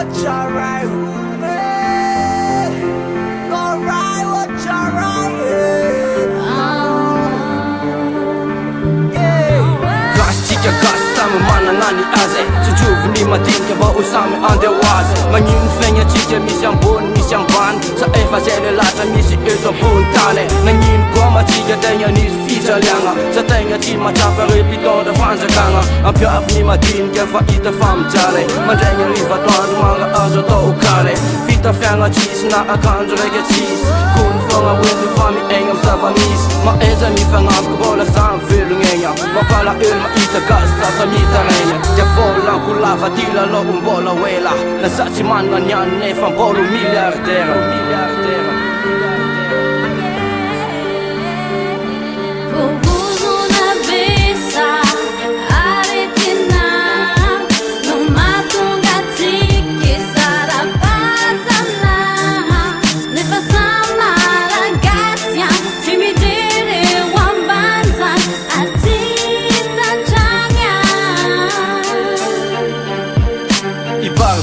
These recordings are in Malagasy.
what you right, alright, what you right, Kastika kasama manangani aze Sujuvni matinka ba usami andewaze Manyin fenga chiche misyang bun misyang ban Sa efa sele lata misi ito puntane Nanyin kwa machiga tenya nis fisa lianga Sa tenya ti machapa repito da fansa kanga Ampiaf ni matinka fa ita famjale Mandenya liva tuan mga azo to ukale Fita fenga chis na akanjo rege chis Kun fonga windu fami engam sa vamis Ma eza ni fengam kubola sam filungenga Ma pala ilma ita gasta sa mita renya Ja volang kulava tila lo umbola wela Nasa si man ganyan ne fan bolo miljardera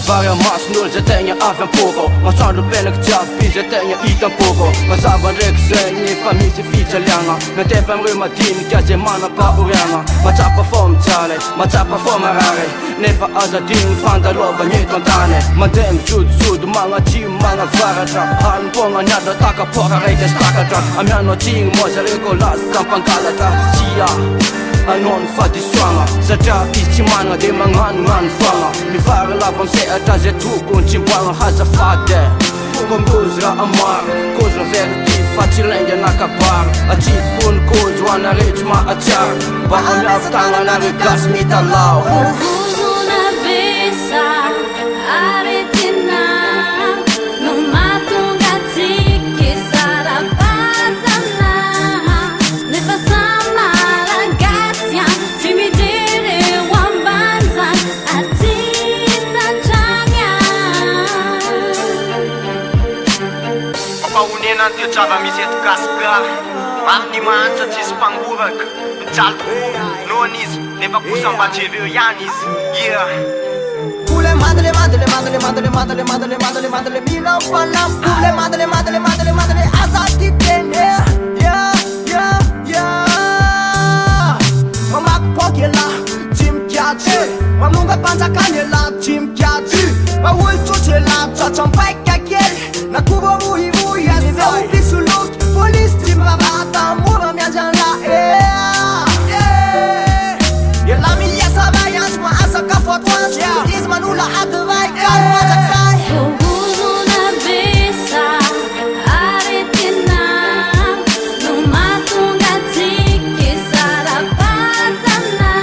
Varja mas nul se tenga afen pogo Man sandu benek tjapi se tenga itan pogo Man saban reksen ni famisi fitsa lianga Men te fem ruma din kasi mana pa urianga Man tjapa fom tjale, man tjapa fom arare Nefa aza din fanda lova nyiton tane Man dem sud manga tim manga varatra Han ponga nyada taka pora reike stakatra Amiano ting moza reko las kampangalata Sia anon fadi swanga Satria ischimanga de mangan fanga Mi vare lavam se ataze tukun chimbanga hazafade Kombuzra amar, kozra verti facilenge nakabar Achit pun kozwana rechma achar Ba amyav tanga na regas mitalau Una besa aretina No mato gatiki sara pasana Ne pasama ragazia Ci mi dire wambanza Artita chanya Papaunena ty trava misy eto kasika Maro ny manitra tsisy mpangoraka Mijaly tokoa nohony izy Nefa kosa mbatreveo ihany izy Pule madale mina fanam Pule madale azati tene Mamak pokela Jim kiachi Mamunga panza kanyela Jim kiachi Mawul chuchela Chachampai kakel Nakubo vui Yasa upisuluk Police team babata Mura mianjala Yelami yasa bayans Ma asa kafot wans Izmanula advai Kan wajak say Una besa aretina No mato gatiki sara pasana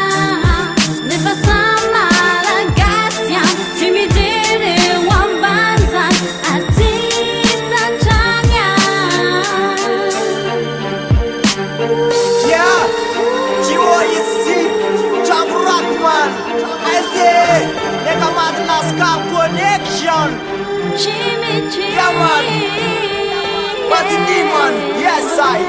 Ne pasama ragazia Ci mi dire wambanza Artita chanya Yeah, Jiwo isi Jam Rockman I say Neka Madagascar connection Jimmy Yeah man Martin Demon Yes I